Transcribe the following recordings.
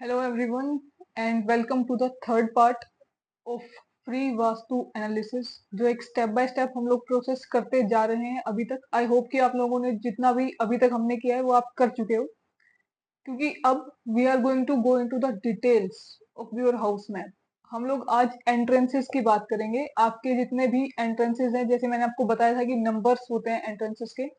Hello everyone and welcome to the third part of free vastu analysis जो एक step by step हम लोग process करते जा रहे हैं अभी तक। आई होप कि आप लोगों ने जितना भी अभी तक हमने किया है वो आप कर चुके हो, क्योंकि अब we are going to go into the details of your house map. हम लोग आज एंट्रेंसेस की बात करेंगे। आपके जितने भी एंट्रेंसेस हैं, जैसे मैंने आपको बताया था कि नंबर्स होते हैं एंट्रेंसेस के।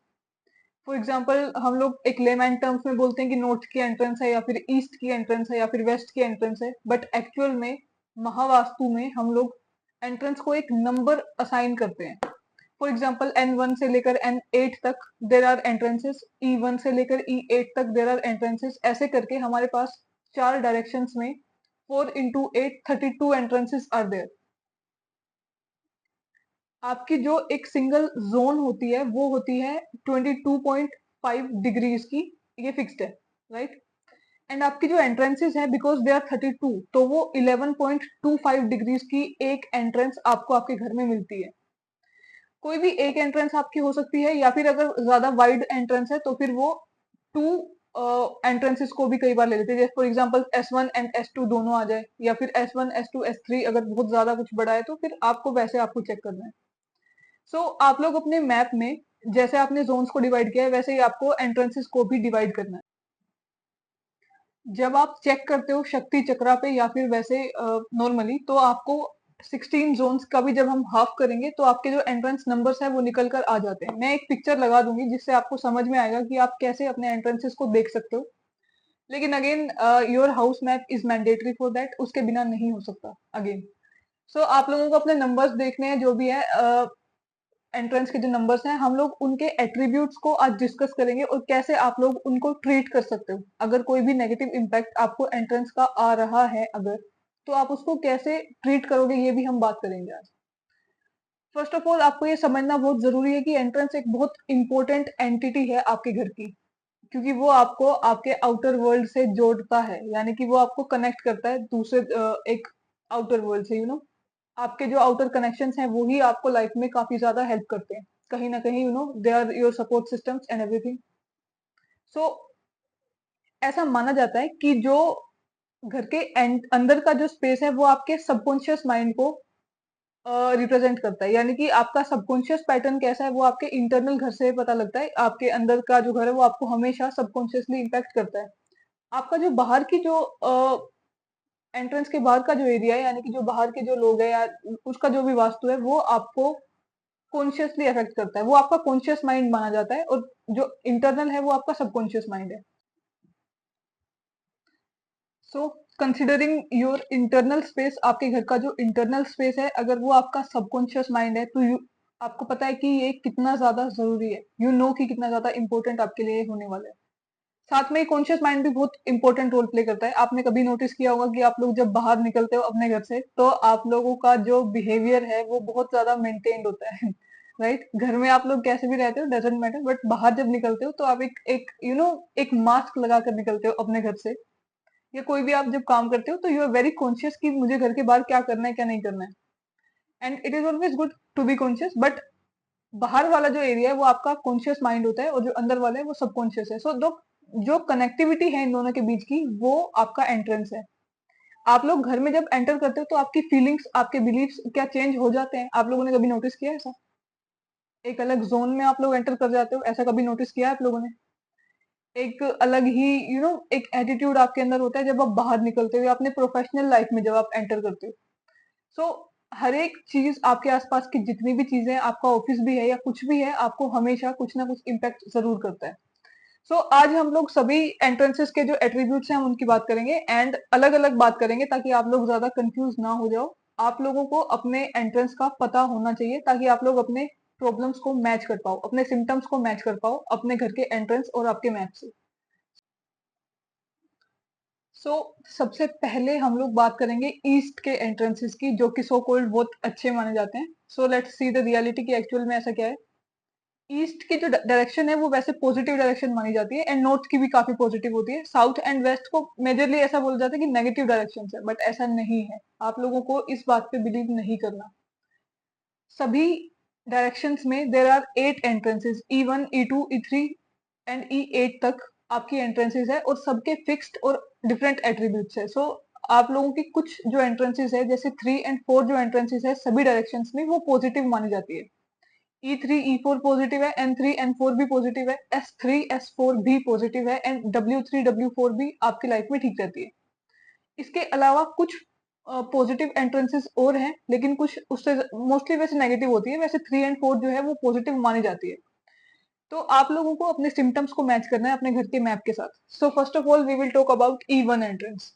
फॉर एग्जाम्पल हम लोग एक लेमैन टर्म्स में बोलते हैं कि नॉर्थ की एंट्रेंस है या फिर ईस्ट की एंट्रेंस है या फिर वेस्ट की एंट्रेंस है, बट एक्चुअल में महावास्तु में हम लोग एंट्रेंस को एक नंबर असाइन करते हैं। फॉर एग्जाम्पल N1 से लेकर N8 तक देर आर एंट्रेंसेस, E1 से लेकर E8 तक देर आर एंट्रेंसेस। ऐसे करके हमारे पास चार डायरेक्शंस में 4 into 8 32 एंट्रेंसेस आर देयर। आपकी जो एक सिंगल जोन होती है वो होती है 22.5 डिग्रीज की, ये फिक्स्ड है, राइट। एंड आपकी जो एंट्रेंसेस है, बिकॉज दे आर 32, तो वो 11.25 डिग्रीज की एक एंट्रेंस आपको आपके घर में मिलती है। कोई भी एक एंट्रेंस आपकी हो सकती है, या फिर अगर ज्यादा वाइड एंट्रेंस है तो फिर वो टू एंट्रेंसेस को भी कई बार ले लेते हैं। जैसे for example S1 and S2 दोनों आ जाए, या फिर S1 S2 S3 अगर बहुत ज्यादा कुछ बड़ा है तो फिर आपको वैसे आपको चेक करना है। आप लोग अपने मैप में जैसे आपने जोन्स को डिवाइड किया है वैसे ही आपको एंट्रेंसेस को भी डिवाइड करना है। जब आप चेक करते हो शक्ति चक्रा पे या फिर वैसे नॉर्मली, तो आपको 16 जोन्स का भी जब हम हाफ करेंगे तो आपके जो एंट्रेंस नंबर्स है वो निकल कर आ जाते हैं। मैं एक पिक्चर लगा दूंगी जिससे आपको समझ में आएगा कि आप कैसे अपने एंट्रेंसेस को देख सकते हो। लेकिन again your house map is mandatory for that, उसके बिना नहीं हो सकता अगेन। आप लोगों को अपने नंबर्स देखने हैं जो भी है, एंट्रेंस के जो नंबर्स हैं, हम लोग उनके एट्रीब्यूट्स को आज डिस्कस करेंगे और कैसे आप लोग उनको ट्रीट कर सकते हो। अगर कोई भी नेगेटिव इम्पैक्ट आपको एंट्रेंस का आ रहा है अगर, तो आप उसको कैसे ट्रीट करोगे ये भी हम बात करेंगे आज। फर्स्ट ऑफ ऑल आपको ये समझना बहुत जरूरी है कि एंट्रेंस एक बहुत इंपॉर्टेंट एंटिटी है आपके घर की, क्योंकि वो आपको आपके आउटर वर्ल्ड से जोड़ता है, यानी कि वो आपको कनेक्ट करता है दूसरे एक आउटर वर्ल्ड से, आपके जो आउटर कनेक्शंस हैं वो ही आपको लाइफ में काफी ज्यादा हेल्प करते हैं कहीं ना कहीं, they are your support systems and everything. So ऐसा माना जाता है कि जो घर के अंदर का जो स्पेस है वो आपके सबकॉन्शियस माइंड को रिप्रेजेंट करता है। यानी कि आपका सबकॉन्शियस पैटर्न कैसा है वो आपके इंटरनल घर से पता लगता है। आपके अंदर का जो घर है वो आपको हमेशा सबकॉन्शियसली इम्पैक्ट करता है। आपका जो बाहर की जो एंट्रेंस के बाहर का जो एरिया है, यानी कि जो बाहर के जो लोग हैं या उसका जो भी वास्तु है, वो आपको कॉन्शियसली अफेक्ट करता है। वो आपका कॉन्शियस माइंड माना जाता है, और जो इंटरनल है वो आपका सबकॉन्शियस माइंड है। So considering your internal space, आपके घर का जो इंटरनल स्पेस है अगर वो आपका सबकॉन्शियस माइंड है, तो आपको पता है कि ये कितना ज्यादा जरूरी है, कि कितना ज्यादा इंपॉर्टेंट आपके लिए होने वाला है। साथ में कॉन्शियस माइंड भी बहुत इंपॉर्टेंट रोल प्ले करता है। आपने कभी नोटिस किया होगा कि आप लोग जब बाहर निकलते हो अपने घर से, तो आप लोगों का जो बिहेवियर है वो बहुत ज्यादा मेंटेन्ड होता है राइट। घर में आप लोग कैसे भी रहते हो डजेंट मैटर, बट बाहर जब निकलते हो तो आप एक एक एक मास्क लगा कर निकलते हो अपने घर से, या कोई भी आप जब काम करते हो तो यू आर वेरी कॉन्शियस कि मुझे घर के बाहर क्या करना है क्या नहीं करना है। And it is always good to be conscious, but बाहर वाला जो एरिया है वो आपका कॉन्शियस माइंड होता है, और जो अंदर वाला है वो सबकॉन्शियस है। दो जो कनेक्टिविटी है इन दोनों के बीच की, वो आपका एंट्रेंस है। आप लोग घर में जब एंटर करते हो तो आपकी फीलिंग्स, आपके बिलीव्स क्या चेंज हो जाते हैं? आप लोगों ने कभी नोटिस किया है ऐसा? एक अलग जोन में आप लोग एंटर कर जाते हो, ऐसा कभी नोटिस किया है आप लोगों ने? एक अलग ही एक एटीट्यूड आपके अंदर होता है जब आप बाहर निकलते हो, या अपने प्रोफेशनल लाइफ में जब आप एंटर करते हो। सो हर एक चीज आपके आसपास की जितनी भी चीजें, आपका ऑफिस भी है या कुछ भी है, आपको हमेशा कुछ ना कुछ इम्पैक्ट जरूर करता है। आज हम लोग सभी एंट्रेंसेस के जो एट्रीब्यूट्स हैं हम उनकी बात करेंगे, एंड अलग अलग बात करेंगे ताकि आप लोग ज्यादा कंफ्यूज ना हो जाओ। आप लोगों को अपने एंट्रेंस का पता होना चाहिए ताकि आप लोग अपने प्रॉब्लम्स को मैच कर पाओ, अपने सिम्टम्स को मैच कर पाओ अपने घर के एंट्रेंस और आपके मैप से। सो सबसे पहले हम लोग बात करेंगे ईस्ट के एंट्रेंसेस की, जो कि सो कॉल्ड बहुत अच्छे माने जाते हैं। लेट्स सी द रियलिटी की एक्चुअल में ऐसा क्या है। ईस्ट की जो डायरेक्शन है वो वैसे पॉजिटिव डायरेक्शन मानी जाती है, एंड नॉर्थ की भी काफी पॉजिटिव होती है। साउथ एंड वेस्ट को मेजरली ऐसा बोला जाता है कि नेगेटिव डायरेक्शन है, बट ऐसा नहीं है। आप लोगों को इस बात पे बिलीव नहीं करना। सभी डायरेक्शंस में there are 8 entrances, E1 E2 E3 and E8 तक आपकी एंट्रेंसेस है और सबके फिक्स्ड और डिफरेंट एट्रीब्यूट्स है। सो आप लोगों की कुछ जो एंट्रेंसेस है जैसे 3 और 4 जो एंट्रेंसेस है सभी डायरेक्शंस में वो पॉजिटिव मानी जाती है। E3 E4 पॉजिटिव है, N3 N4 भी पॉजिटिव है, S3 S4 भी पॉजिटिव है एंड W3 W4 भी आपकी लाइफ में ठीक रहती है। इसके अलावा कुछ पॉजिटिव एंट्रेंसेस और हैं लेकिन कुछ उससे मोस्टली वैसे नेगेटिव होती है। वैसे 3 और 4 जो है वो पॉजिटिव मानी जाती है। तो आप लोगों को अपने सिम्टम्स को मैच करना है अपने घर के मैप के साथ। So first of all we will talk about E1 entrance.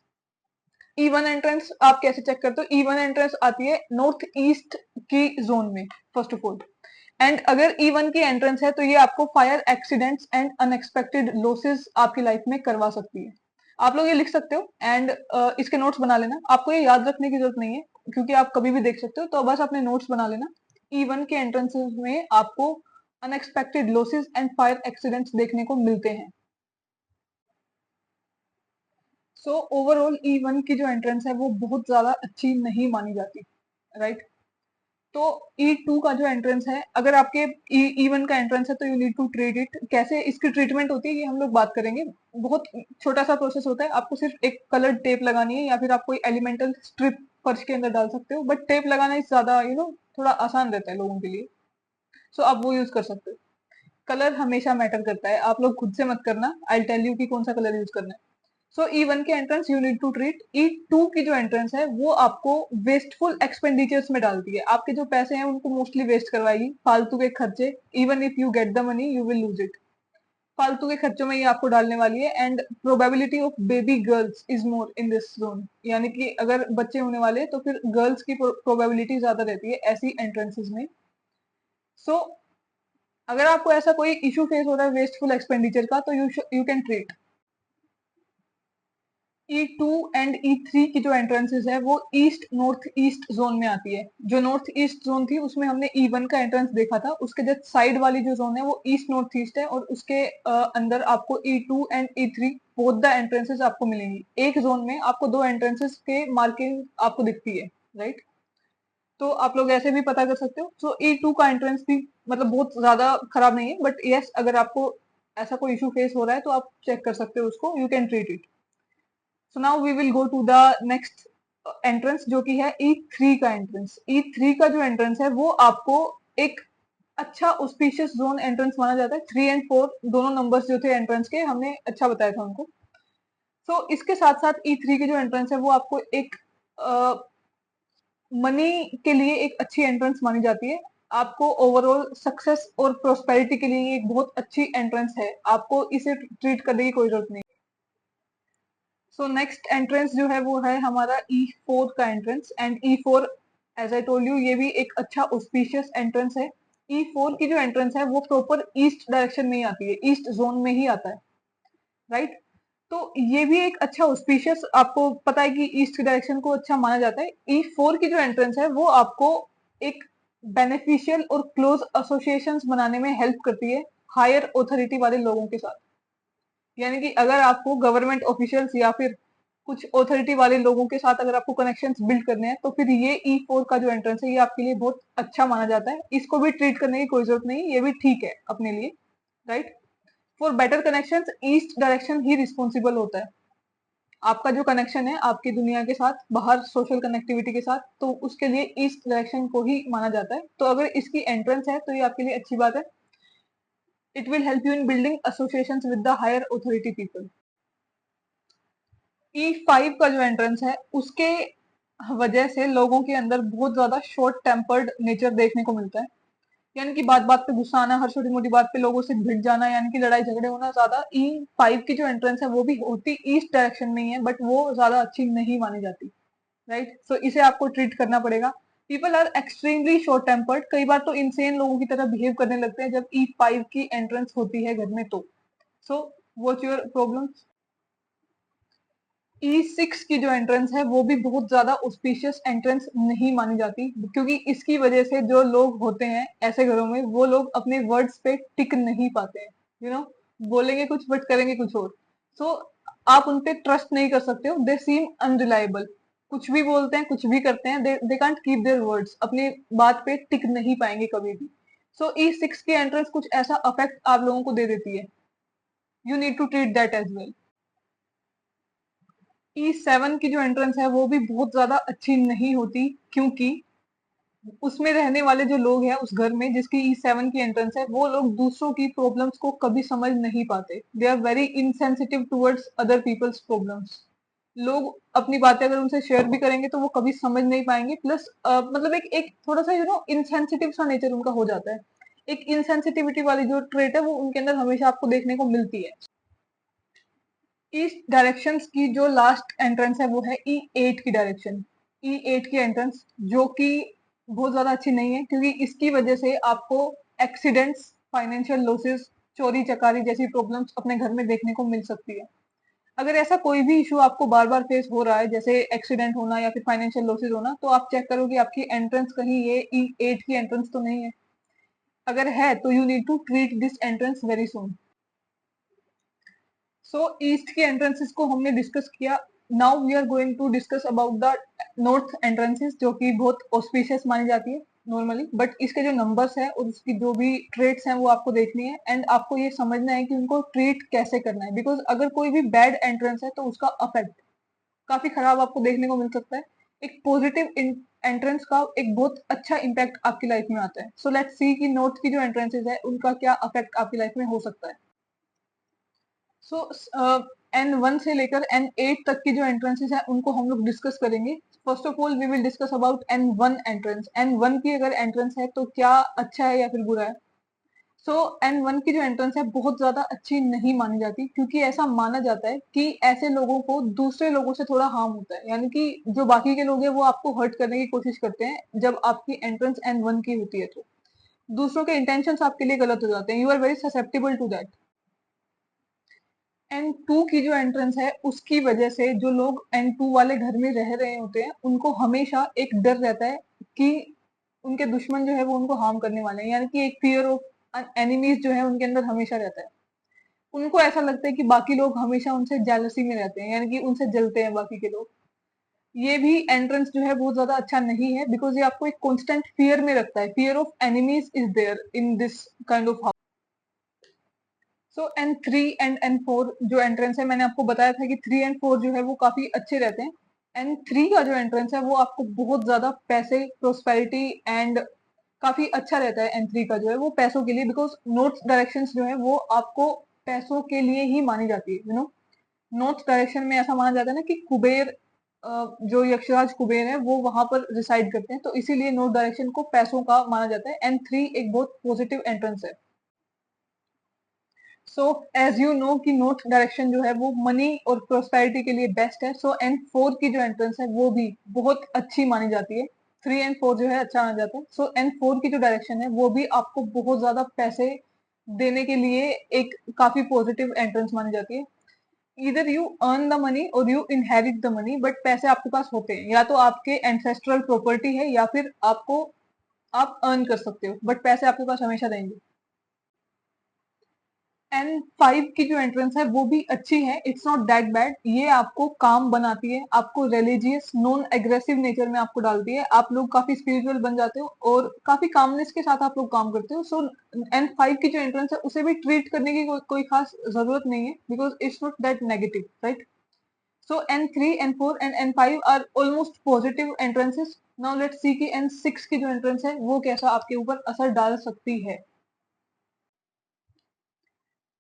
E1 entrance आप कैसे चेक करते हो? E1 एंट्रेंस आती है नॉर्थ ईस्ट की जोन में फर्स्ट ऑफ ऑल। एंड अगर E1 की एंट्रेंस है तो ये आपको fire accidents and unexpected losses आपकी लाइफ में करवा सकती है। आप लोग ये लिख सकते हो एंड इसके नोट्स बना लेना। आपको ये याद रखने की जरूरत नहीं है क्योंकि आप कभी भी देख सकते हो, तो बस अपने नोट्स बना लेना। E1 के एंट्रेंसेस में आपको unexpected losses and fire accidents देखने को मिलते हैं। सो ओवरऑल E1 की जो एंट्रेंस है वो बहुत ज्यादा अच्छी नहीं मानी जाती, राइट? तो E2 का जो एंट्रेंस है, अगर आपके E1 का एंट्रेंस है तो you need to treat it. कैसे इसकी ट्रीटमेंट होती है ये हम लोग बात करेंगे। बहुत छोटा सा प्रोसेस होता है। आपको सिर्फ एक कलर्ड टेप लगानी है या फिर आप कोई एलिमेंटल स्ट्रिप फर्श के अंदर डाल सकते हो, बट टेप लगाना इस ज्यादा थोड़ा आसान रहता है लोगों के लिए। सो आप वो यूज कर सकते हो। कलर हमेशा मैटर करता है, आप लोग खुद से मत करना। आई टेल यू कि कौन सा कलर यूज करना है। सो E1 की entrance you need to treat. E2 की जो एंट्रेंस है वो आपको वेस्टफुल एक्सपेंडिचर्स में डालती है। आपके जो पैसे हैं उनको मोस्टली वेस्ट करवाएगी, फालतू के खर्चे। Even if you get the money you will lose it. फालतू के खर्चों में ये आपको डालने वाली है। And probability of baby girls is more in this zone, यानी कि अगर बच्चे होने वाले हैं तो फिर गर्ल्स की प्रोबेबिलिटी ज्यादा रहती है ऐसी एंट्रेंसेस में। सो अगर आपको ऐसा कोई इशू फेस हो रहा है वेस्टफुल एक्सपेंडिचर का तो you can treat. E2 and E3 की जो एंट्रेंसेस है वो ईस्ट नॉर्थ ईस्ट जोन में आती है। जो नॉर्थ ईस्ट जोन थी उसमें हमने E1 का एंट्रेंस देखा था, उसके जस्ट साइड वाली जो जोन है वो ईस्ट नॉर्थ ईस्ट है और उसके अंदर आपको E2 and E3 both the entrances आपको मिलेंगी। एक जोन में आपको दो एंट्रेंसेस के मार्किंग आपको दिखती है, राइट? तो आप लोग ऐसे भी पता कर सकते हो। सो E2 का एंट्रेंस भी मतलब बहुत ज्यादा खराब नहीं है, बट यस अगर आपको ऐसा कोई इशू फेस हो रहा है तो आप चेक कर सकते हो उसको, you can treat it. So now we will go to the next entrance जो कि है E3 का एंट्रेंस। E3 का जो एंट्रेंस है वो आपको एक अच्छा ऑस्पिशियस जोन एंट्रेंस माना जाता है। 3 और 4 दोनों नंबर्स जो थे एंट्रेंस के हमने अच्छा बताया था उनको। सो इसके साथ साथ E3 की जो एंट्रेंस है वो आपको एक मनी के लिए एक अच्छी एंट्रेंस मानी जाती है। आपको ओवरऑल सक्सेस और प्रोस्पेरिटी के लिए एक बहुत अच्छी एंट्रेंस है। आपको इसे ट्रीट करने की कोई जरूरत नहीं। सो नेक्स्ट एंट्रेंस जो है वो है हमारा E4 का entrance. And E4 as I told you ये भी एक अच्छा ऑस्पिशियस एंट्रेंस है। E4 की जो एंट्रेंस है वो प्रॉपर ईस्ट डायरेक्शन में ही आती है, ईस्ट जोन में ही आता है, राइट? तो ये भी एक अच्छा ऑस्पिशियस, आपको पता है कि ईस्ट की डायरेक्शन को अच्छा माना जाता है। E4 की जो एंट्रेंस है वो आपको एक बेनिफिशियल और क्लोज एसोसिएशंस बनाने में हेल्प करती है हायर ऑथोरिटी वाले लोगों के साथ। यानी कि अगर आपको गवर्नमेंट ऑफिशियल्स या फिर कुछ ऑथोरिटी वाले लोगों के साथ अगर आपको कनेक्शंस बिल्ड करने हैं तो फिर ये E4 का जो एंट्रेंस है ये आपके लिए बहुत अच्छा माना जाता है। इसको भी ट्रीट करने की कोई जरूरत नहीं, ये भी ठीक है अपने लिए, right? For better connection east direction he responsible होता है। आपका जो कनेक्शन है आपकी दुनिया के साथ, बाहर सोशल कनेक्टिविटी के साथ, तो उसके लिए ईस्ट डायरेक्शन को ही माना जाता है। तो अगर इसकी एंट्रेंस है तो ये आपके लिए अच्छी बात है। It will help you in building associations with the higher authority people. E5 का जो एंट्रेंस है उसके वजह से लोगों के अंदर बहुत ज्यादा शॉर्ट टेम्पर्ड नेचर देखने को मिलता है। यानी कि बात बात पे गुस्सा आना, हर छोटी मोटी बात पे लोगों से भिड़ जाना, यानी कि लड़ाई झगड़े होना ज्यादा। E5 की जो एंट्रेंस है वो भी होती ईस्ट डायरेक्शन में ही है बट वो ज्यादा अच्छी नहीं मानी जाती, राइट? सो इसे आपको ट्रीट करना पड़ेगा। People are extremely short tempered, कई बार तो इंसेन लोगों की तरह बिहेव करने लगते हैं जब E5 की एंट्रेंस होती है घर में तो। So what's your problem? E6 की जो एंट्रेंस है वो भी बहुत ज्यादा ऑस्पिशियस एंट्रेंस नहीं मानी जाती क्योंकि इसकी वजह से जो लोग होते हैं ऐसे घरों में वो लोग अपने वर्ड्स पे टिक नहीं पाते हैं। बोलेंगे कुछ बट करेंगे कुछ और। सो आप उन पे ट्रस्ट नहीं कर सकते हो, दे सीम अनरिलायबल। कुछ भी बोलते हैं, कुछ भी करते हैं, they can't keep their words, अपनी बात पे टिक नहीं पाएंगे कभी भी। सो E6 की एंट्रेंस कुछ ऐसा अफेक्ट आप लोगों को दे देती है। You need to treat that as well. E7 की जो एंट्रेंस है वो भी बहुत ज्यादा अच्छी नहीं होती, क्योंकि उसमें रहने वाले जो लोग हैं उस घर में जिसकी E7 की एंट्रेंस है, वो लोग दूसरों की प्रॉब्लम्स को कभी समझ नहीं पाते। They are very insensitive towards other people's problems. लोग अपनी बातें अगर उनसे शेयर भी करेंगे तो वो कभी समझ नहीं पाएंगे। प्लस मतलब एक एक थोड़ा सा इनसेंसिटिव सा नेचर उनका हो जाता है। एक इनसेंसिटिविटी वाली जो ट्रेट है वो उनके अंदर हमेशा आपको देखने को मिलती है। ईस्ट डायरेक्शंस की जो लास्ट एंट्रेंस है वो है E8 की डायरेक्शन। E8 की एंट्रेंस जो कि बहुत ज्यादा अच्छी नहीं है, क्योंकि इसकी वजह से आपको एक्सीडेंट्स, फाइनेंशियल लॉसेस, चोरी चकारी जैसी प्रॉब्लम्स अपने घर में देखने को मिल सकती है। अगर ऐसा कोई भी इशू आपको बार बार फेस हो रहा है, जैसे एक्सीडेंट होना या फिर फाइनेंशियल लॉसेस होना, तो आप चेक करो कि आपकी एंट्रेंस कहीं ये E8 की एंट्रेंस तो नहीं है। अगर है तो you need to treat this entrance very soon. So east की एंट्रेंसेस को हमने डिस्कस किया। Now we are going to discuss about the north entrances, जो कि बहुत ऑस्पिशियस मानी जाती है नॉर्मली, बट इसके जो नंबर्स है और उसकी जो भी ट्रेट्स हैं वो आपको देखनी है, एंड आपको ये समझना है कि उनको ट्रीट कैसे करना है। बिकॉज अगर कोई भी बैड एंट्रेंस है तो उसका अफेक्ट काफी खराब आपको देखने को मिल सकता है। एक पॉजिटिव एंट्रेंस का एक बहुत अच्छा इम्पैक्ट आपकी लाइफ में आता है। सो लेट्स सी कि नॉर्थ की जो एंट्रेंसेस है उनका क्या अफेक्ट आपकी लाइफ में हो सकता है। सो N1 से लेकर N8 तक की जो एंट्रेंसेस है उनको हम लोग डिस्कस करेंगे। First of all we will discuss about N1 entrance. N1 की अगर एंट्रेंस है तो क्या अच्छा है या फिर बुरा है। सो N1 की जो एंट्रेंस है बहुत ज्यादा अच्छी नहीं मानी जाती, क्योंकि ऐसा माना जाता है कि ऐसे लोगों को दूसरे लोगों से थोड़ा हार्म होता है, यानी कि जो बाकी के लोग हैं वो आपको हर्ट करने की कोशिश करते हैं जब आपकी एंट्रेंस N1 की होती है। तो दूसरों के इंटेंशंस आपके लिए गलत हो जाते हैं। You are very susceptible to that. N2 की जो एंट्रेंस है उसकी वजह से जो लोग N2 वाले घर में रह रहे होते हैं उनको हमेशा एक डर रहता है कि उनके दुश्मन जो है वो उनको हार्म करने वाले हैं, यानी कि एक फियर ऑफ एनिमीज जो है उनके अंदर हमेशा रहता है। उनको ऐसा लगता है कि बाकी लोग हमेशा उनसे जेलसी में रहते हैं, यानी कि उनसे जलते हैं बाकी के लोग। ये भी एंट्रेंस जो है बहुत ज्यादा अच्छा नहीं है, बिकॉज ये आपको एक कॉन्स्टेंट फियर में रखता है। Fear of enemies is there in this kind of. So N3 and N4 जो एंट्रेंस है, मैंने आपको बताया था कि 3 एंड 4 जो है वो काफी अच्छे रहते हैं। N3 का जो एंट्रेंस है वो आपको बहुत ज्यादा पैसे, प्रोस्पेरिटी एंड काफी अच्छा रहता है। N3 का जो है वो पैसों के लिए, बिकॉज नॉर्थ डायरेक्शंस जो है वो आपको पैसों के लिए ही मानी जाती है। नॉर्थ डायरेक्शन में ऐसा माना जाता है ना कि कुबेर, जो यक्षराज कुबेर है वो वहां पर रिसाइड करते हैं, तो इसीलिए नॉर्थ डायरेक्शन को पैसों का माना जाता है। N3 एक बहुत पॉजिटिव एंट्रेंस है। सो एज यू नो कि नॉर्थ डायरेक्शन जो है वो मनी और प्रोस्पेरिटी के लिए बेस्ट है। सो N4 की जो एंट्रेंस है वो भी बहुत अच्छी मानी जाती है। 3 and 4 जो है अच्छा माना जाता है। सो N4 की जो डायरेक्शन है वो भी आपको बहुत ज्यादा पैसे देने के लिए एक काफी पॉजिटिव एंट्रेंस मानी जाती है। इधर यू अर्न द मनी और you inherit the money, but पैसे आपके पास होते हैं, या तो आपके एंसेस्ट्रल प्रॉपर्टी है या फिर आपको आप अर्न कर सकते हो, बट पैसे आपके पास हमेशा रहेंगे। N5 की जो एंट्रेंस है वो भी अच्छी है, इट्स नॉट दैट बैड। ये आपको काम बनाती है, आपको रिलीजियस नॉन एग्रेसिव नेचर में आपको डालती है। आप लोग काफी स्पिरिचुअल बन जाते हो और काफी कामनेस के साथ आप लोग काम करते हो। सो N5 की जो एंट्रेंस है उसे भी ट्रीट करने की कोई खास जरूरत नहीं है, because it's not that negative, right. So N3, N4 and N5 are almost positive entrances. Now let's see कि N6 की जो एंट्रेंस है वो कैसा आपके ऊपर असर डाल सकती है।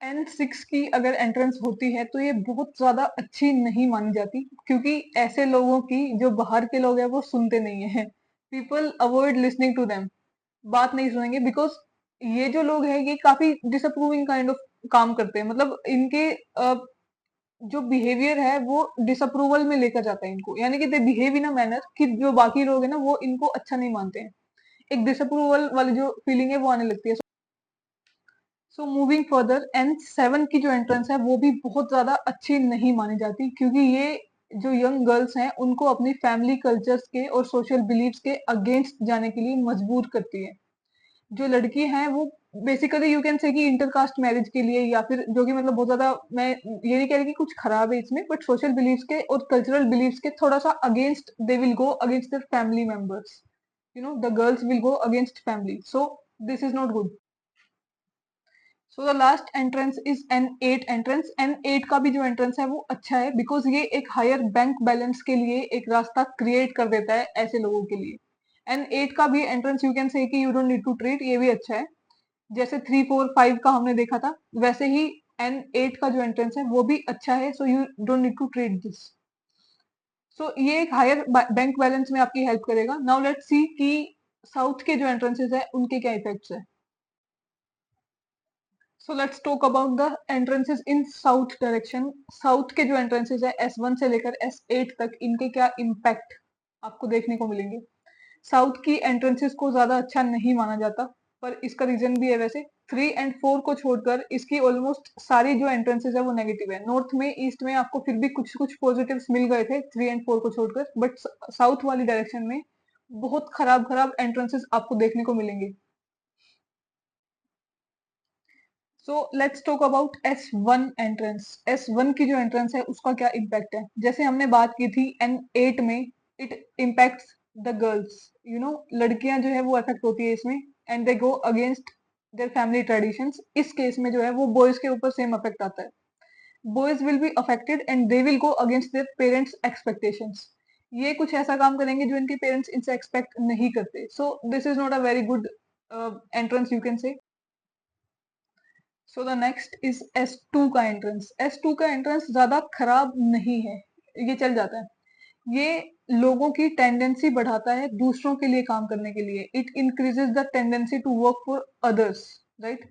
N6 की अगर एंट्रेंस होती है तो ये बहुत ज्यादा अच्छी नहीं मानी जाती, क्योंकि ऐसे लोगों की जो बाहर के लोग हैं वो सुनते नहीं है। People avoid listening to them. बात नहीं सुनेंगे, बिकॉज ये जो लोग हैं ये काफी डिसअप्रूविंग काइंड ऑफ काम करते हैं। मतलब इनके जो बिहेवियर है वो डिसअप्रूवल में लेकर जाता है इनको, यानी कि they behave in a manner कि जो बाकी लोग हैं ना वो इनको अच्छा नहीं मानते हैं। एक डिसअप्रूवल वाली जो फीलिंग है वो आने लगती है। सो मूविंग फर्दर, N7 की जो एंट्रेंस है वो भी बहुत ज्यादा अच्छी नहीं मानी जाती, क्योंकि ये जो यंग गर्ल्स हैं उनको अपनी फैमिली कल्चर्स के और सोशल बिलीव्स के अगेंस्ट जाने के लिए मजबूर करती है। जो लड़की हैं वो बेसिकली यू कैन से कि इंटरकास्ट मैरिज के लिए, या फिर जो कि मतलब बहुत ज्यादा, मैं ये नहीं कह रही कि कुछ खराब है इसमें, बट सोशल बिलीव्स के और कल्चरल बिलीव्स के थोड़ा सा against they will go against their family members. The girls will go against family, so this is not good. So the last entrance is N8 entrance. N8 का भी जो entrance है वो अच्छा है, बिकॉज ये एक हायर बैंक बैलेंस के लिए एक रास्ता क्रिएट कर देता है ऐसे लोगों के लिए। N8 का भी एंट्रेंस यू कैन से कि you don't need to treat, ये भी अच्छा है। जैसे 3, 4, 5 का हमने देखा था, वैसे ही N8 का जो एंट्रेंस है वो भी अच्छा है, so you don't need to treat this. So ये एक हायर बैंक बैलेंस में आपकी हेल्प करेगा। नाउ लेट्स सी कि साउथ के जो एंट्रेंसेस है उनके क्या इफेक्ट्स है। So let's talk about the entrances in south direction. South के जो एंट्रेंसेस है S1 से लेकर S8 तक, इनके क्या इम्पैक्ट आपको देखने को मिलेंगे। साउथ की एंट्रेंसेस को ज्यादा अच्छा नहीं माना जाता, पर इसका रीजन भी है। वैसे 3 एंड 4 को छोड़कर इसकी ऑलमोस्ट सारी जो एंट्रेंसेस है वो नेगेटिव है। नॉर्थ में, ईस्ट में आपको फिर भी कुछ कुछ पॉजिटिव्स मिल गए थे 3 एंड 4 को छोड़कर, बट साउथ वाली डायरेक्शन में बहुत खराब खराब एंट्रेंसेस आपको देखने को मिलेंगे। So let's talk about S1 entrance. S1 की जो एंट्रेंस है उसका क्या इम्पैक्ट है। जैसे हमने बात की थी N8 में, it impacts the girls, you know, लड़कियां जो है वो अफेक्ट होती है इसमें, and they go against their family traditions. इस केस में जो है वो बॉयज के ऊपर सेम अफेक्ट आता है। Boys will be affected and they will go against their parents expectations. ये कुछ ऐसा काम करेंगे जो इनके पेरेंट्स इनसे एक्सपेक्ट नहीं करते। सो this is not a very good entrance you can से। So the next is S2 का एंट्रेंस। S2 का एंट्रेंस ज्यादा खराब नहीं है, ये चल जाता है। ये लोगों की टेंडेंसी बढ़ाता है दूसरों के लिए काम करने के लिए। It increases the tendency to work for others, right.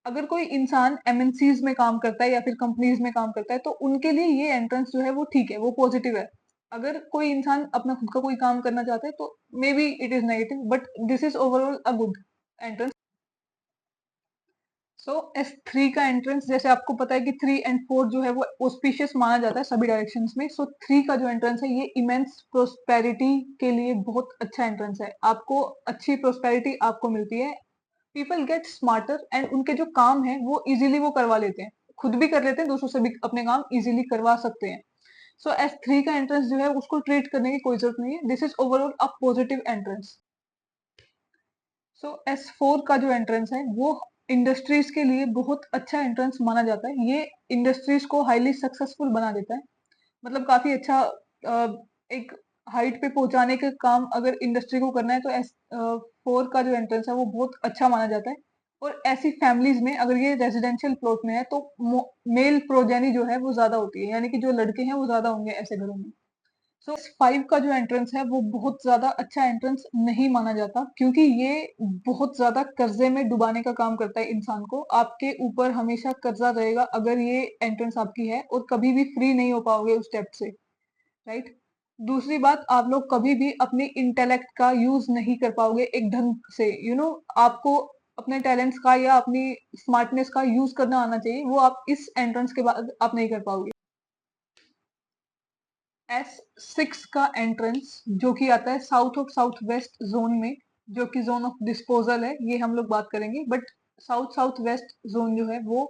अगर कोई इंसान MNCs में काम करता है या फिर कंपनीज में काम करता है तो उनके लिए ये एंट्रेंस जो है वो ठीक है, वो पॉजिटिव है। अगर कोई इंसान अपना खुद का कोई काम करना चाहता है तो may be it is negative, but this is overall a good entrance. So S3 का एंट्रेंस, जैसे आपको पता है कि 3 एंड 4 जो है वो ऑस्पिशियस माना जाता है सभी डायरेक्शंस में। सो 3 का जो एंट्रेंस है ये इमेंस प्रोस्पेरिटी के लिए बहुत अच्छा एंट्रेंस है। आपको अच्छी प्रोस्पेरिटी आपको मिलती है। पीपल गेट स्मार्टर एंड उनके जो काम है वो इजीली वो करवा लेते हैं, खुद भी कर लेते हैं, दूसरों से भी अपने काम इजीली करवा सकते हैं। सो S3 का एंट्रेंस जो है उसको ट्रीट करने की कोई जरूरत नहीं है। This is overall a positive entrance. So S4 का जो एंट्रेंस है वो इंडस्ट्रीज के लिए बहुत अच्छा एंट्रेंस माना जाता है। ये इंडस्ट्रीज को हाईली सक्सेसफुल बना देता है, मतलब काफी अच्छा एक हाइट पे पहुंचाने का काम अगर इंडस्ट्री को करना है तो S4 का जो एंट्रेंस है वो बहुत अच्छा माना जाता है। और ऐसी फैमिलीज में अगर ये रेजिडेंशियल प्लॉट में है तो मेल प्रोजेनी जो है वो ज्यादा होती है, यानी कि जो लड़के हैं वो ज्यादा होंगे ऐसे घरों में। सो S5 का जो एंट्रेंस है वो बहुत ज्यादा अच्छा एंट्रेंस नहीं माना जाता, क्योंकि ये बहुत ज्यादा कर्जे में डुबाने का काम करता है इंसान को। आपके ऊपर हमेशा कर्जा रहेगा अगर ये एंट्रेंस आपकी है, और कभी भी फ्री नहीं हो पाओगे उस डेब्ट से, राइट। दूसरी बात, आप लोग कभी भी अपने इंटेलेक्ट का यूज नहीं कर पाओगे एक ढंग से, आपको अपने टैलेंट्स का या अपनी स्मार्टनेस का यूज करना आना चाहिए, वो आप इस एंट्रेंस के बाद आप नहीं कर पाओगे। S6 का एंट्रेंस जो कि आता है south of south west zone में, जो कि जोन ऑफ डिस्पोजल है, ये हम लोग बात करेंगे। But south south west zone जो है वो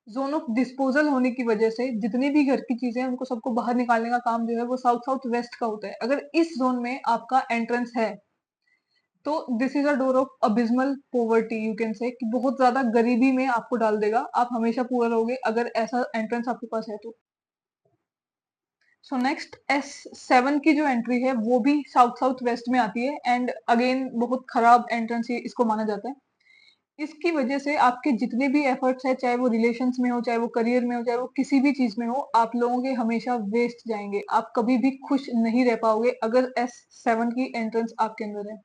जोन ऑफ डिस्पोजल होने की वजह से जितनी भी घर की चीजें हैं उनको सबको बाहर निकालने का काम जो है वो साउथ साउथ वेस्ट का होता है। अगर इस जोन में आपका एंट्रेंस है तो this is a door of abysmal poverty, you can say कि बहुत ज्यादा गरीबी में आपको डाल देगा, आप हमेशा पुअर रहोगे अगर ऐसा एंट्रेंस आपके पास है तो। सो नेक्स्ट S7 की जो एंट्री है वो भी साउथ साउथ वेस्ट में आती है, एंड अगेन बहुत खराब एंट्रेंस इसको माना जाता है। इसकी वजह से आपके जितने भी एफर्ट्स है, चाहे वो रिलेशंस में हो, चाहे वो करियर में हो, चाहे वो किसी भी चीज में हो, आप लोगों के हमेशा वेस्ट जाएंगे। आप कभी भी खुश नहीं रह पाओगे अगर S7 की एंट्रेंस आपके अंदर है,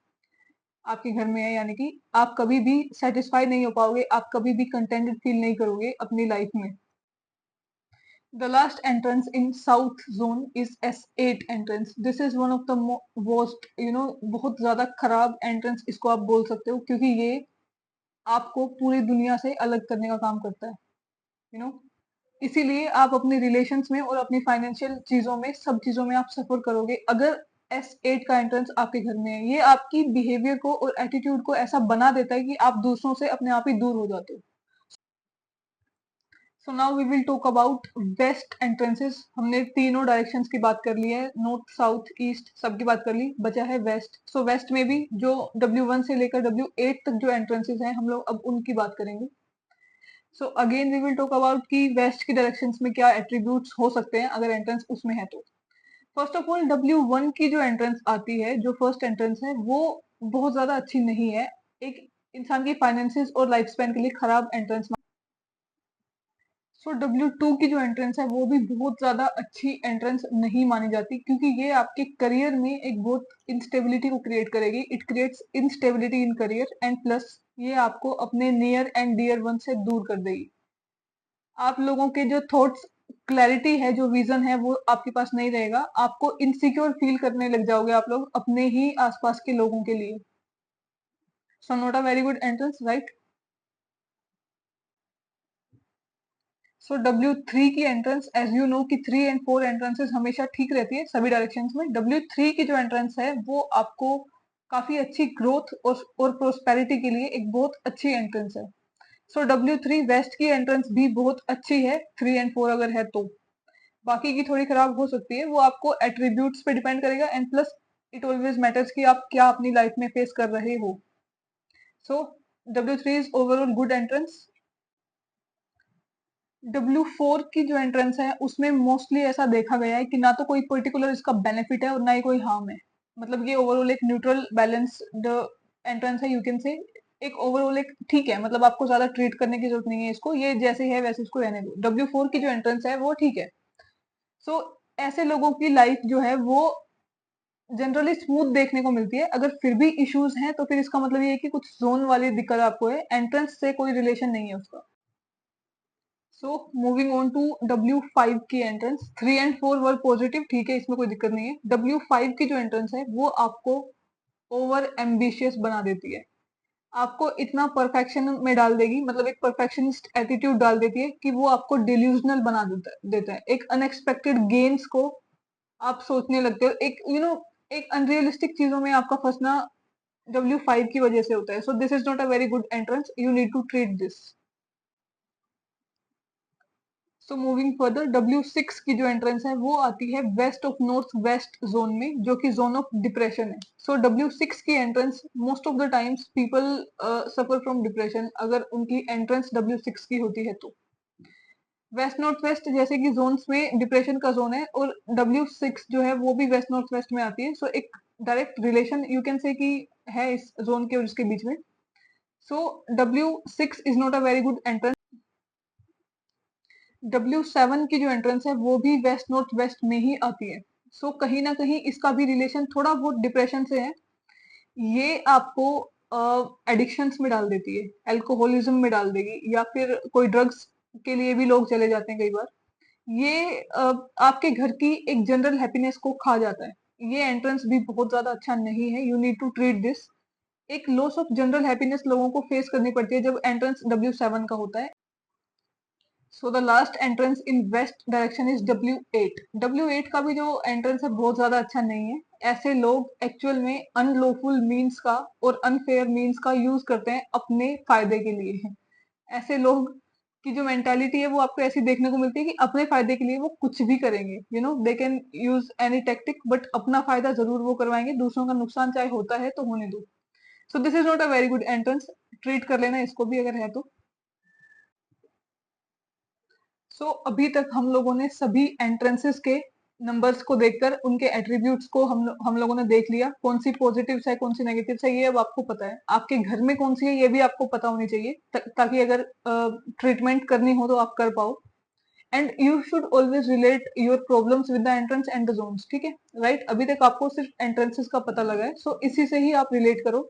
आपके घर में है, यानी कि आप कभी भी सेटिस्फाई नहीं हो पाओगे, आप कभी भी कंटेंटेड फील नहीं करोगे अपनी लाइफ में। The last entrance in South Zone is S8 entrance. This is one of the worst, बहुत ज्यादा खराब एंट्रेंस इसको आप बोल सकते हो, क्योंकि ये आपको पूरी दुनिया से अलग करने का काम करता है, यू नो इसीलिए आप अपने रिलेशंस में और अपनी फाइनेंशियल चीजों में, सब चीजों में आप सफर करोगे अगर S8 का एंट्रेंस आपके घर में है। ये आपकी बिहेवियर को और एटीट्यूड को ऐसा बना देता है कि आप दूसरों से अपने आप ही दूर हो जाते हो। So now we will talk about west entrances. हमने तीनों डायरेक्शंस की बात कर ली है, नॉर्थ साउथ ईस्ट सबकी बात कर ली, बचा है वेस्ट। सो वेस्ट में भी जो W1 से लेकर W8 तक जो एंट्रेंसेस हैं हम लोग अब उनकी बात करेंगे। So again we will talk about कि वेस्ट की डायरेक्शंस में क्या एट्रीब्यूट्स हो सकते हैं अगर एंट्रेंस उसमें है तो। फर्स्ट ऑफ ऑल W1 की जो एंट्रेंस आती है, जो फर्स्ट एंट्रेंस है, वो बहुत ज्यादा अच्छी नहीं है। एक इंसान की फाइनेंसिस और लाइफ स्पैन के लिए खराब एंट्रेंस। सो W2 की जो एंट्रेंस है वो भी बहुत ज्यादा अच्छी एंट्रेंस नहीं मानी जाती, क्योंकि ये आपके करियर में एक बहुत इंस्टेबिलिटी को क्रिएट करेगी। It creates instability in career and plus ये आपको अपने नियर एंड डियर वन से दूर कर देगी। आप लोगों के जो थॉट्स, क्लैरिटी है, जो विजन है, वो आपके पास नहीं रहेगा। आपको इनसिक्योर फील करने लग जाओगे आप लोग अपने ही आसपास के लोगों के लिए। So not a very good entrance, right. So W3 की एंट्रेंस, एज यू नो कि 3 और 4 एंट्रेंसेस हमेशा ठीक रहती है सभी डायरेक्शंस में। W3 की जो एंट्रेंस है वो आपको काफी अच्छी ग्रोथ और प्रोस्पेरिटी के लिए एक बहुत अच्छी एंट्रेंस है। सो W3 वेस्ट की एंट्रेंस भी बहुत अच्छी है, 3 और 4 अगर है तो। बाकी की थोड़ी खराब हो सकती है, वो आपको एट्रीब्यूट्स पे डिपेंड करेगा and plus it always matters कि आप क्या अपनी लाइफ में फेस कर रहे हो। सो W3 is overall good entrance. W4 की जो एंट्रेंस है उसमें मोस्टली ऐसा देखा गया है कि ना तो कोई पर्टिकुलर इसका बेनिफिट है और ना ही कोई हार्म है। मतलब ये ओवरऑल एक न्यूट्रल बैलेंस्ड एंट्रेंस है, यू कैन से। एक ओवरऑल एक ठीक है, मतलब आपको ज्यादा ट्रीट करने की जरूरत नहीं है इसको, ये जैसे है वैसे इसको रहने दो। W4 की जो एंट्रेंस है वो ठीक है। सो ऐसे लोगों की लाइफ जो है वो जनरली स्मूथ देखने को मिलती है। अगर फिर भी इश्यूज हैं तो फिर इसका मतलब ये है कि कुछ जोन वाली दिक्कत आपको है, एंट्रेंस से कोई रिलेशन नहीं है उसका। So moving on to W5 की एंट्रेंस, 3 और 4 वर पॉजिटिव, ठीक है, इसमें कोई दिक्कत नहीं है। W5 की जो एंट्रेंस है वो आपको ओवर एम्बिशियस बना देती है। आपको इतना परफेक्शन में डाल देगी, मतलब एक परफेक्शनिस्ट एटीट्यूड डाल देती है कि वो आपको डिल्यूजनल बना देता है। एक अनएक्सपेक्टेड गेन्स को आप सोचने लगते हो, एक एक अनरियलिस्टिक चीजों में आपका फंसना W5 की वजह से होता है। So this is not a very good entrance, you need to treat this. So moving further, W6 की जो एंट्रेंस है वो आती है west of north west zone में, जो कि जोन ऑफ डिप्रेशन है। सो W6 की entrance, most of the times people suffer from depression अगर उनकी एंट्रेंस W6 की होती है तो। वेस्ट नॉर्थ वेस्ट जैसे कि जोन्स में डिप्रेशन का जोन है, और W6 जो है वो भी वेस्ट नॉर्थ वेस्ट में आती है। सो एक direct relation you can say कि है इस जोन के और इसके बीच में। सो W6 is not a very good entrance. W7 की जो एंट्रेंस है वो भी वेस्ट नॉर्थ वेस्ट में ही आती है। सो कहीं ना कहीं इसका भी रिलेशन थोड़ा बहुत डिप्रेशन से है। ये आपको एडिक्शंस में डाल देती है, अल्कोहलिज्म में डाल देगी, या फिर कोई ड्रग्स के लिए भी लोग चले जाते हैं कई बार। ये आपके घर की एक जनरल हैप्पीनेस को खा जाता है। ये एंट्रेंस भी बहुत ज्यादा अच्छा नहीं है, you need to treat this. एक लॉस ऑफ जनरल हैप्पीनेस लोगों को फेस करनी पड़ती है जब एंट्रेंस W7 का होता है। So the last entrance in west direction is W8। W8 का भी जो एंट्रेंस है बहुत ज्यादा अच्छा नहीं है। ऐसे लोग एक्चुअल में अनलॉफुल मीन्स का और अनफेयर मीन्स का यूज करते हैं अपने फायदे के लिए। ऐसे लोग की जो मेंटालिटी है वो आपको ऐसी देखने को मिलती है कि अपने फायदे के लिए वो कुछ भी करेंगे, they can use any tactic, but अपना फायदा जरूर वो करवाएंगे, दूसरों का नुकसान चाहे होता है तो होने दो। सो this is not a very good entrance, treat कर लेना इसको भी अगर है तो। अभी तक हम लोगों ने सभी एंट्रेंसेस के नंबर्स को देखकर उनके एट्रीब्यूट्स को हम लोगों ने देख लिया, कौन सी पॉजिटिव्स है कौन सी नेगेटिव्स है ये अब आपको पता है। आपके घर में कौन सी है ये भी आपको पता होनी चाहिए, ताकि अगर ट्रीटमेंट करनी हो तो आप कर पाओ। And you should always relate your problems with the entrance and the zones, ठीक है, राइट। अभी तक आपको सिर्फ एंट्रेंसेस का पता लगा है, सो इसी से ही आप रिलेट करो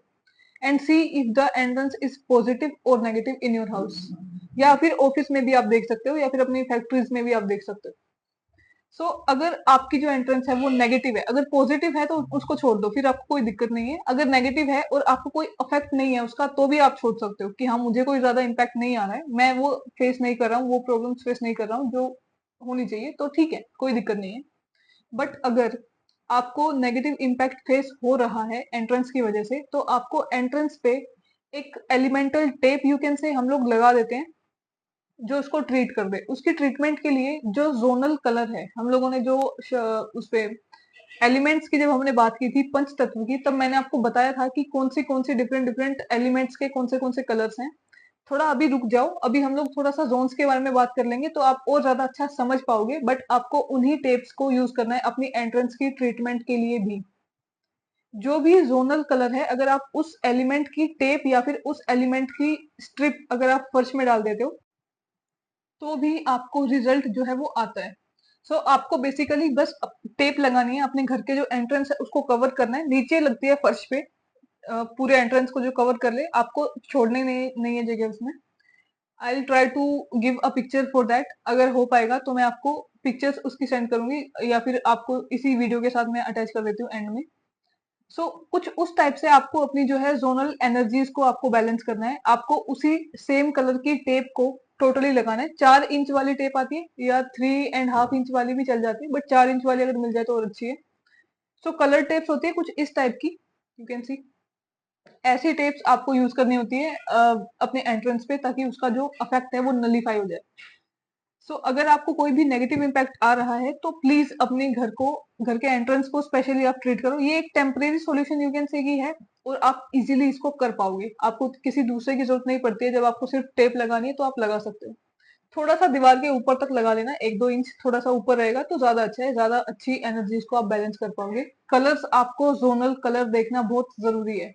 and see if the entrance is positive और नेगेटिव इन योर हाउस। या फिर ऑफिस में भी आप देख सकते हो, या फिर अपनी फैक्ट्रीज में भी आप देख सकते हो। अगर आपकी जो एंट्रेंस है वो नेगेटिव है, अगर पॉजिटिव है तो उसको छोड़ दो, फिर आपको कोई दिक्कत नहीं है। अगर नेगेटिव है और आपको कोई अफेक्ट नहीं है उसका, तो भी आप छोड़ सकते हो कि हाँ मुझे कोई ज्यादा इम्पैक्ट नहीं आ रहा है, मैं वो फेस नहीं कर रहा हूँ, वो प्रॉब्लम्स फेस नहीं कर रहा हूँ जो होनी चाहिए, तो ठीक है, कोई दिक्कत नहीं है। बट अगर आपको नेगेटिव इम्पैक्ट फेस हो रहा है एंट्रेंस की वजह से, तो आपको एंट्रेंस पे एक एलिमेंटल टेप यू कैन से हम लोग लगा देते हैं, जो उसको ट्रीट कर दे। उसकी ट्रीटमेंट के लिए जो जोनल कलर है, हम लोगों ने जो उस पे एलिमेंट्स की जब हमने बात की थी पंच तत्व की, तब मैंने आपको बताया था कि कौन सी डिफरेंट डिफरेंट एलिमेंट्स के कौन से कलर्स हैं। थोड़ा अभी रुक जाओ, अभी हम लोग थोड़ा सा जोन्स के बारे में बात कर लेंगे तो आप और ज्यादा अच्छा समझ पाओगे। बट आपको उन्हीं टेप्स को यूज करना है अपनी एंट्रेंस की ट्रीटमेंट के लिए भी। जो भी जोनल कलर है, अगर आप उस एलिमेंट की टेप या फिर उस एलिमेंट की स्ट्रिप अगर आप फर्श में डाल देते हो तो भी आपको रिजल्ट जो है वो आता है। सो आपको बेसिकली बस टेप लगानी है, अपने घर के जो एंट्रेंस है उसको कवर करना है, नीचे लगती है फर्श पे, पूरे एंट्रेंस को जो कवर कर ले, आपको छोड़ने नहीं है जगह उसमें। I will try to give a picture for that, अगर हो पाएगा तो मैं आपको पिक्चर्स उसकी सेंड करूंगी, या फिर आपको इसी वीडियो के साथ मैं अटैच कर देती हूँ एंड में। कुछ उस टाइप से आपको अपनी जो है जोनल एनर्जीज को आपको बैलेंस करना है। आपको उसी सेम कलर की टेप को टोटली लगाना है। 4 इंच वाली टेप आती है या 3.5 इंच वाली भी चल जाती है, बट 4 इंच वाली अगर मिल जाए तो और अच्छी है। कलर टेप्स होती है कुछ इस टाइप की, यू कैन सी। ऐसी टेप्स आपको यूज करनी होती है अपने एंट्रेंस पे, ताकि उसका जो इफेक्ट है वो नलीफाई हो जाए। अगर आपको कोई भी नेगेटिव इम्पैक्ट आ रहा है तो प्लीज अपने घर के एंट्रेंस को स्पेशली आप ट्रीट करो। ये एक टेम्परेरी सॉल्यूशन यू कैन से की है, और आप इजीली इसको कर पाओगे। आपको किसी दूसरे की जरूरत नहीं पड़ती है, जब आपको सिर्फ टेप लगानी है तो आप लगा सकते हो। थोड़ा सा दीवार के ऊपर तक लगा लेना, 1-2 इंच थोड़ा सा ऊपर रहेगा तो ज्यादा अच्छा है, ज्यादा अच्छी एनर्जीज को आप बैलेंस कर पाओगे। कलर्स, आपको जोनल कलर देखना बहुत जरूरी है।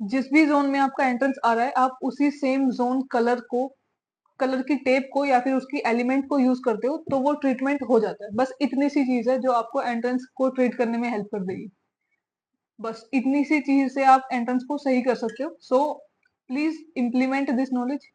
जिस भी जोन में आपका एंट्रेंस आ रहा है, आप उसी सेम जोन कलर की टेप को या फिर उसकी एलिमेंट को यूज करते हो तो वो ट्रीटमेंट हो जाता है। बस इतनी सी चीज है जो आपको एंट्रेंस को ट्रीट करने में हेल्प कर देगी। बस इतनी सी चीज से आप एंट्रेंस को सही कर सकते हो। Please implement this knowledge.